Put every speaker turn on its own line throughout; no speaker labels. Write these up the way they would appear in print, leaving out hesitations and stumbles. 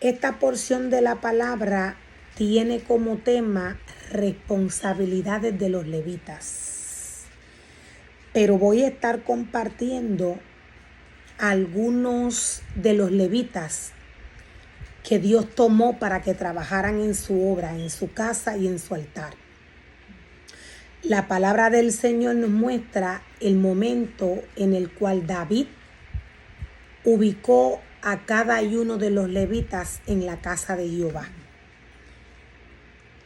Esta porción de la palabra tiene como tema responsabilidades de los levitas. Pero voy a estar compartiendo algunos de los levitas que Dios tomó para que trabajaran en su obra, en su casa y en su altar. La palabra del Señor nos muestra el momento en el cual David ubicó a cada uno de los levitas en la casa de Jehová.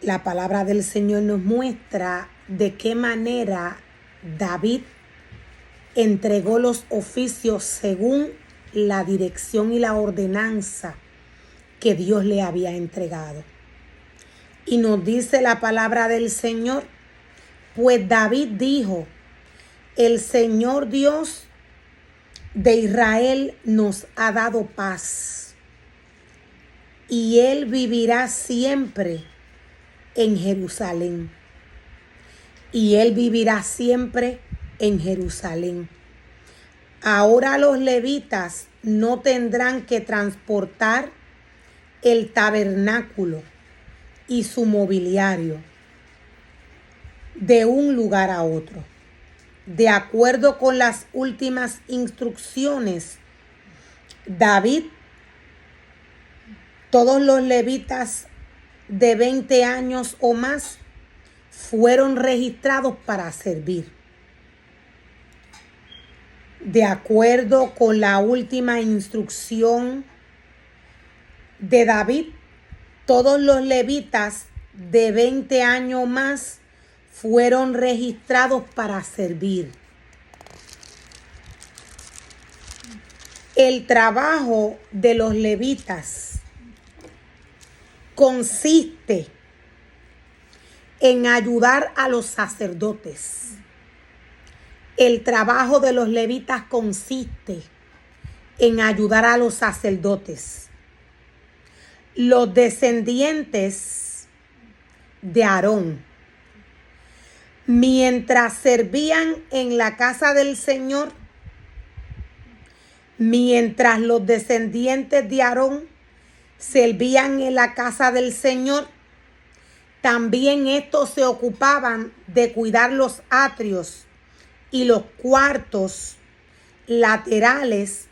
La palabra del Señor nos muestra de qué manera David entregó los oficios según la dirección y la ordenanza que Dios le había entregado. Y nos dice la palabra del Señor, pues David dijo, el Señor Dios de Israel nos ha dado paz, y Él vivirá siempre en Jerusalén. Y Él vivirá siempre en Jerusalén. Ahora los levitas no tendrán que transportar el tabernáculo y su mobiliario de un lugar a otro. De acuerdo con las últimas instrucciones, David, todos los levitas de 20 años o más fueron registrados para servir. De acuerdo con la última instrucción de David, todos los levitas de 20 años o más fueron registrados para servir. El trabajo de los levitas consiste en ayudar a los sacerdotes. El trabajo de los levitas consiste en ayudar a los sacerdotes. Los descendientes de Aarón, mientras servían en la casa del Señor, mientras los descendientes de Aarón servían en la casa del Señor, también estos se ocupaban de cuidar los atrios y los cuartos laterales.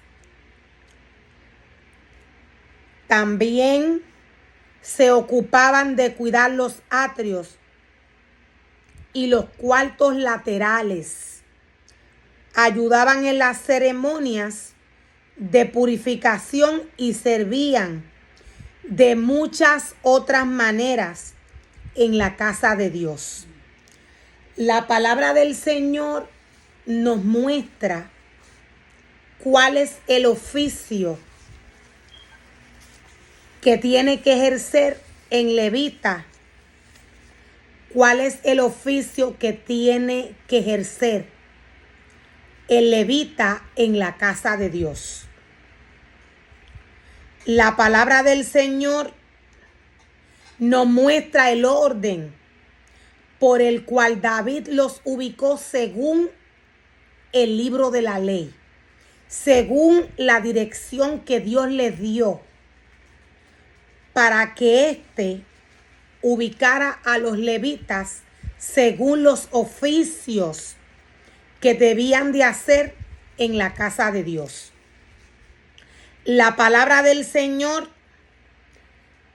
También se ocupaban de cuidar los atrios y los cuartos laterales. Ayudaban en las ceremonias de purificación y servían de muchas otras maneras en la casa de Dios. La palabra del Señor nos muestra cuál es el oficio que tiene que ejercer en levita, cuál es el oficio que tiene que ejercer el levita en la casa de Dios. La palabra del Señor nos muestra el orden por el cual David los ubicó según el libro de la ley, según la dirección que Dios les dio para que éste ubicara a los levitas según los oficios que debían de hacer en la casa de Dios. La palabra del Señor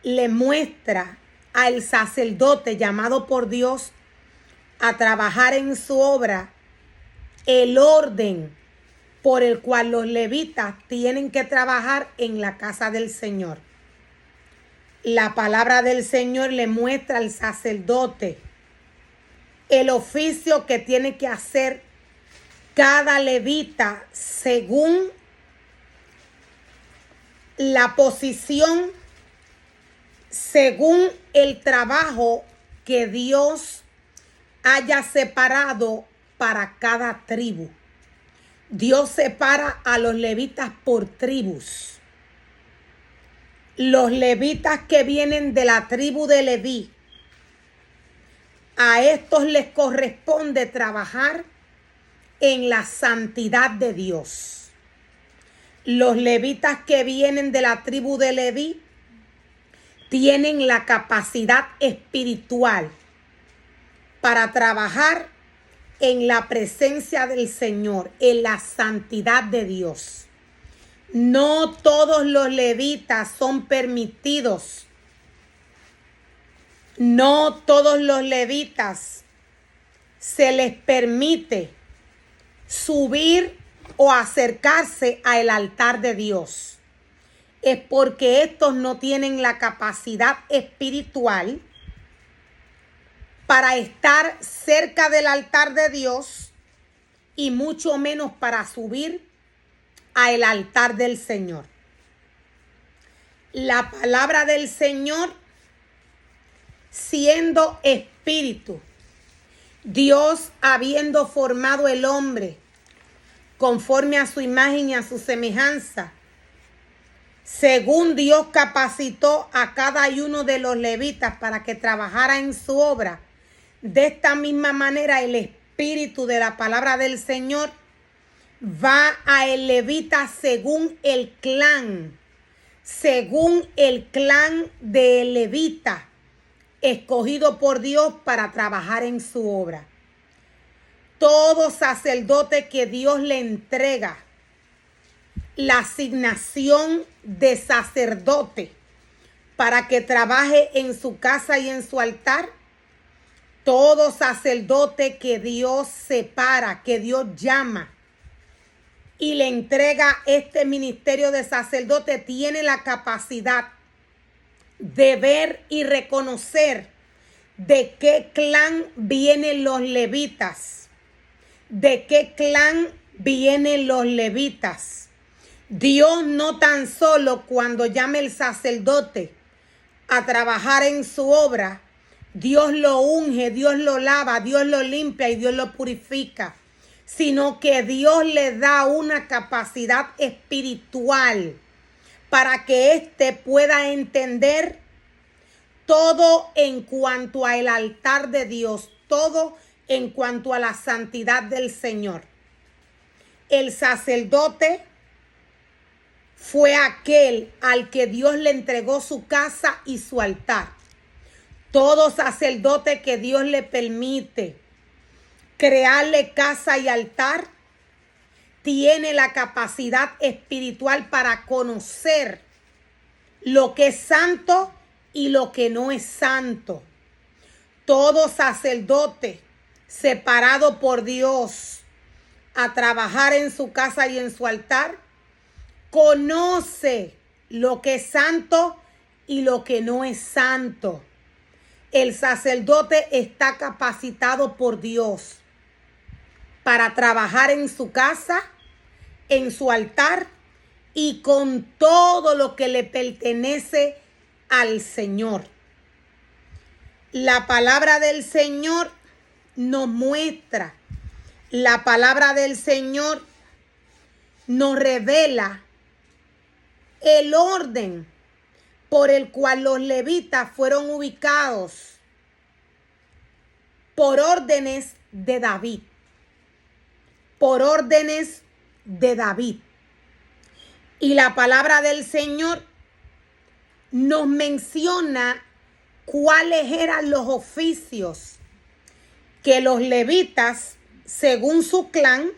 le muestra al sacerdote llamado por Dios a trabajar en su obra el orden por el cual los levitas tienen que trabajar en la casa del Señor. La palabra del Señor le muestra al sacerdote el oficio que tiene que hacer cada levita según la posición, según el trabajo que Dios haya separado para cada tribu. Dios separa a los levitas por tribus. Los levitas que vienen de la tribu de Leví, a estos les corresponde trabajar en la santidad de Dios. Los levitas que vienen de la tribu de Leví tienen la capacidad espiritual para trabajar en la presencia del Señor, en la santidad de Dios. No todos los levitas son permitidos. No todos los levitas se les permite subir o acercarse al altar de Dios. Es porque estos no tienen la capacidad espiritual para estar cerca del altar de Dios y mucho menos para subir al altar del Señor. La palabra del Señor, siendo espíritu, Dios habiendo formado el hombre conforme a su imagen y a su semejanza, según Dios capacitó a cada uno de los levitas para que trabajara en su obra, de esta misma manera el espíritu de la palabra del Señor va a el levita según el clan de levita, escogido por Dios para trabajar en su obra. Todo sacerdote que Dios le entrega la asignación de sacerdote para que trabaje en su casa y en su altar, todo sacerdote que Dios separa, que Dios llama y le entrega este ministerio de sacerdote, tiene la capacidad de ver y reconocer de qué clan vienen los levitas. ¿De qué clan vienen los levitas? Dios no tan solo cuando llame el sacerdote a trabajar en su obra, Dios lo unge, Dios lo lava, Dios lo limpia y Dios lo purifica, sino que Dios le da una capacidad espiritual para que éste pueda entender todo en cuanto al altar de Dios, todo en cuanto a la santidad del Señor. El sacerdote fue aquel al que Dios le entregó su casa y su altar. Todo sacerdote que Dios le permite crearle casa y altar tiene la capacidad espiritual para conocer lo que es santo y lo que no es santo. Todo sacerdote separado por Dios a trabajar en su casa y en su altar conoce lo que es santo y lo que no es santo. El sacerdote está capacitado por Dios para trabajar en su casa, en su altar y con todo lo que le pertenece al Señor. La palabra del Señor nos muestra, la palabra del Señor nos revela el orden por el cual los levitas fueron ubicados por órdenes de David. Por órdenes de David. Y la palabra del Señor nos menciona cuáles eran los oficios que los levitas, según su clan,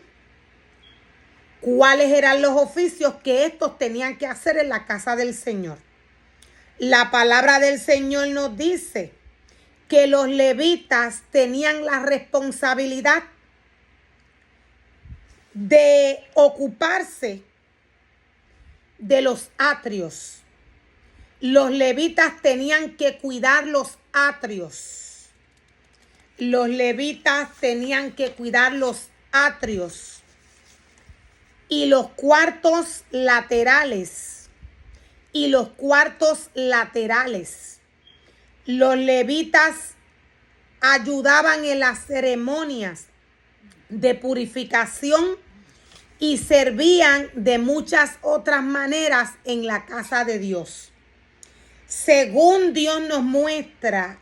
cuáles eran los oficios que estos tenían que hacer en la casa del Señor. La palabra del Señor nos dice que los levitas tenían la responsabilidad de ocuparse de los atrios. Los levitas tenían que cuidar los atrios. Los levitas tenían que cuidar los atrios y los cuartos laterales. Los levitas ayudaban en las ceremonias de purificación y servían de muchas otras maneras en la casa de Dios. Según Dios nos muestra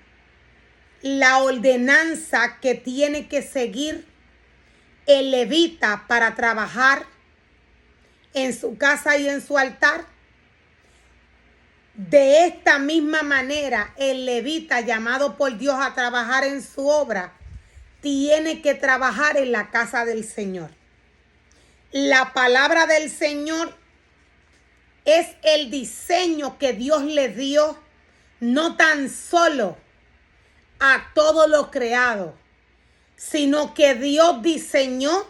la ordenanza que tiene que seguir el levita para trabajar en su casa y en su altar, De esta misma manera, el levita llamado por Dios a trabajar en su obra, tiene que trabajar en la casa del Señor. La palabra del Señor es el diseño que Dios le dio, no tan solo a todo lo creado, sino que Dios diseñó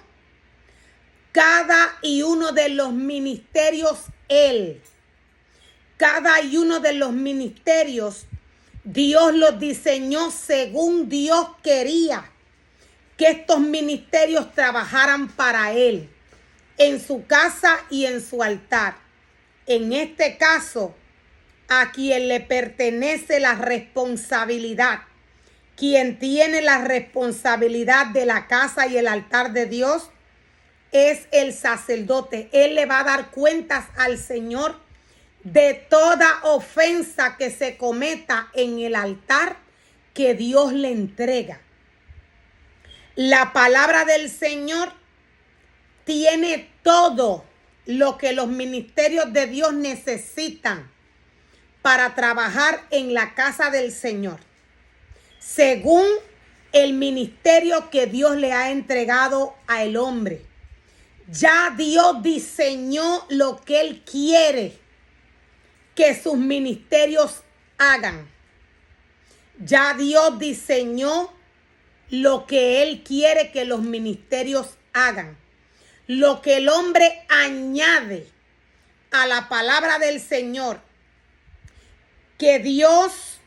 cada y uno de los ministerios Él. Cada y uno de los ministerios, Dios los diseñó según Dios quería que estos ministerios trabajaran para Él, en su casa y en su altar. En este caso, a quien le pertenece la responsabilidad, quien tiene la responsabilidad de la casa y el altar de Dios, es el sacerdote. Él le va a dar cuentas al Señor de toda ofensa que se cometa en el altar que Dios le entrega. La palabra del Señor tiene todo lo que los ministerios de Dios necesitan para trabajar en la casa del Señor, según el ministerio que Dios le ha entregado al hombre. Ya Dios diseñó lo que Él quiere que sus ministerios hagan. Ya Dios diseñó lo que Él quiere que los ministerios hagan. Lo que el hombre añade a la palabra del Señor, que Dios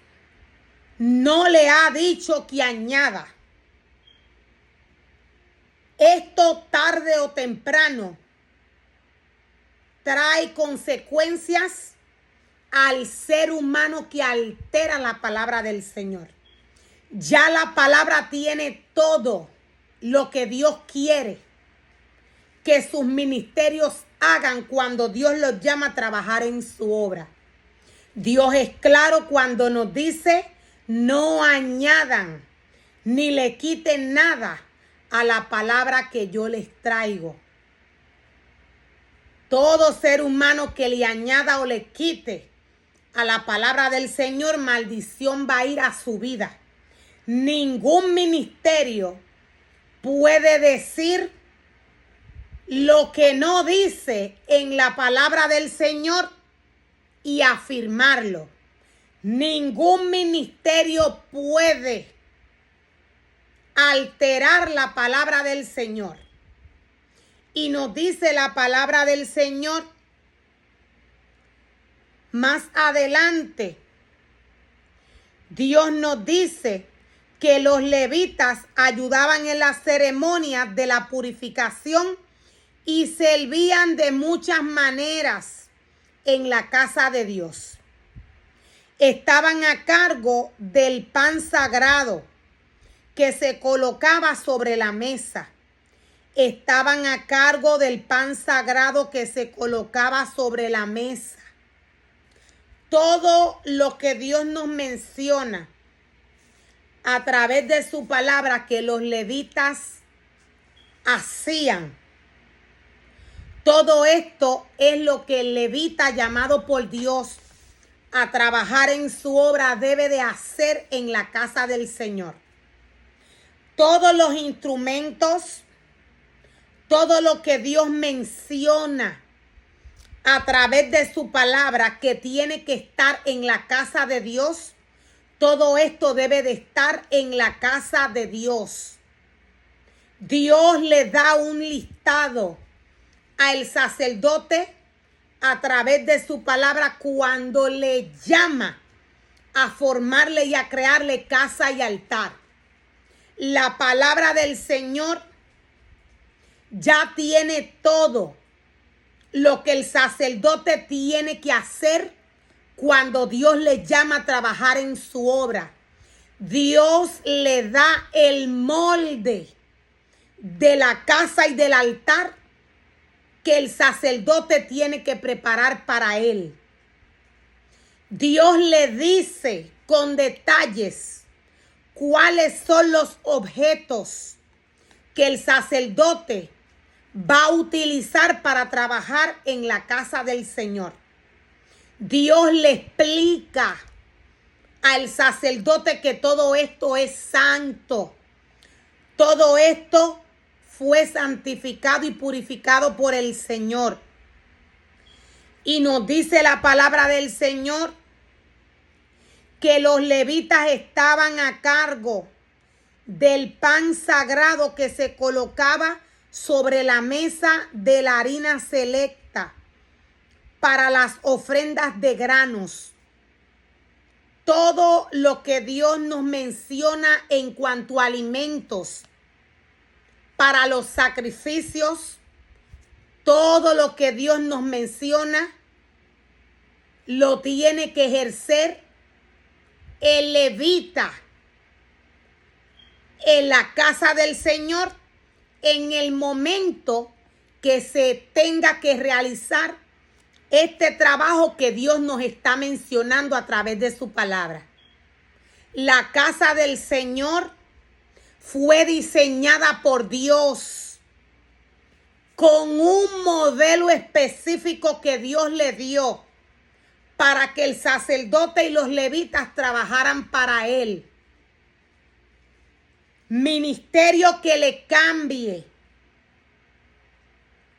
no le ha dicho que añada. Esto tarde o temprano trae consecuencias al ser humano que altera la palabra del Señor. Ya la palabra tiene todo lo que Dios quiere que sus ministerios hagan cuando Dios los llama a trabajar en su obra. Dios es claro cuando nos dice: no añadan ni le quiten nada a la palabra que yo les traigo. Todo ser humano que le añada o le quite a la palabra del Señor, maldición va a ir a su vida. Ningún ministerio puede decir lo que no dice en la palabra del Señor y afirmarlo. Ningún ministerio puede alterar la palabra del Señor. Y nos dice la palabra del Señor más adelante. Dios nos dice que los levitas ayudaban en las ceremonias de la purificación y servían de muchas maneras en la casa de Dios. Estaban a cargo del pan sagrado que se colocaba sobre la mesa. Estaban a cargo del pan sagrado que se colocaba sobre la mesa. Todo lo que Dios nos menciona a través de su palabra que los levitas hacían, todo esto es lo que el levita llamado por Dios a trabajar en su obra debe de hacer en la casa del Señor. Todos los instrumentos, todo lo que Dios menciona a través de su palabra que tiene que estar en la casa de Dios, todo esto debe de estar en la casa de Dios. Dios le da un listado al sacerdote a través de su palabra cuando le llama a formarle y a crearle casa y altar. La palabra del Señor ya tiene todo lo que el sacerdote tiene que hacer cuando Dios le llama a trabajar en su obra. Dios le da el molde de la casa y del altar que el sacerdote tiene que preparar para él. Dios le dice con detalles cuáles son los objetos que el sacerdote va a utilizar para trabajar en la casa del Señor. Dios le explica al sacerdote que todo esto es santo. Todo esto fue santificado y purificado por el Señor. Y nos dice la palabra del Señor que los levitas estaban a cargo del pan sagrado que se colocaba sobre la mesa de la harina selecta para las ofrendas de granos. Todo lo que Dios nos menciona en cuanto a alimentos para los sacrificios, todo lo que Dios nos menciona, lo tiene que ejercer el levita en la casa del Señor en el momento que se tenga que realizar este trabajo que Dios nos está mencionando a través de su palabra. La casa del Señor fue diseñada por Dios con un modelo específico que Dios le dio para que el sacerdote y los levitas trabajaran para él. Ministerio que le cambie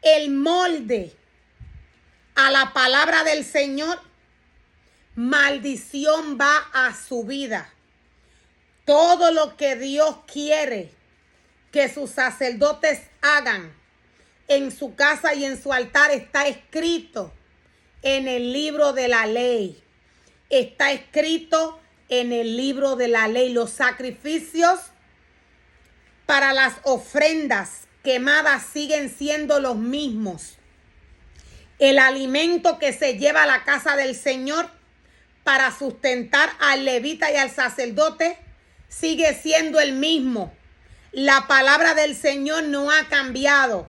el molde a la palabra del Señor, maldición va a su vida. Todo lo que Dios quiere que sus sacerdotes hagan en su casa y en su altar está escrito en el libro de la ley. Está escrito en el libro de la ley. Los sacrificios para las ofrendas quemadas siguen siendo los mismos. El alimento que se lleva a la casa del Señor para sustentar al levita y al sacerdote sigue siendo el mismo. La palabra del Señor no ha cambiado.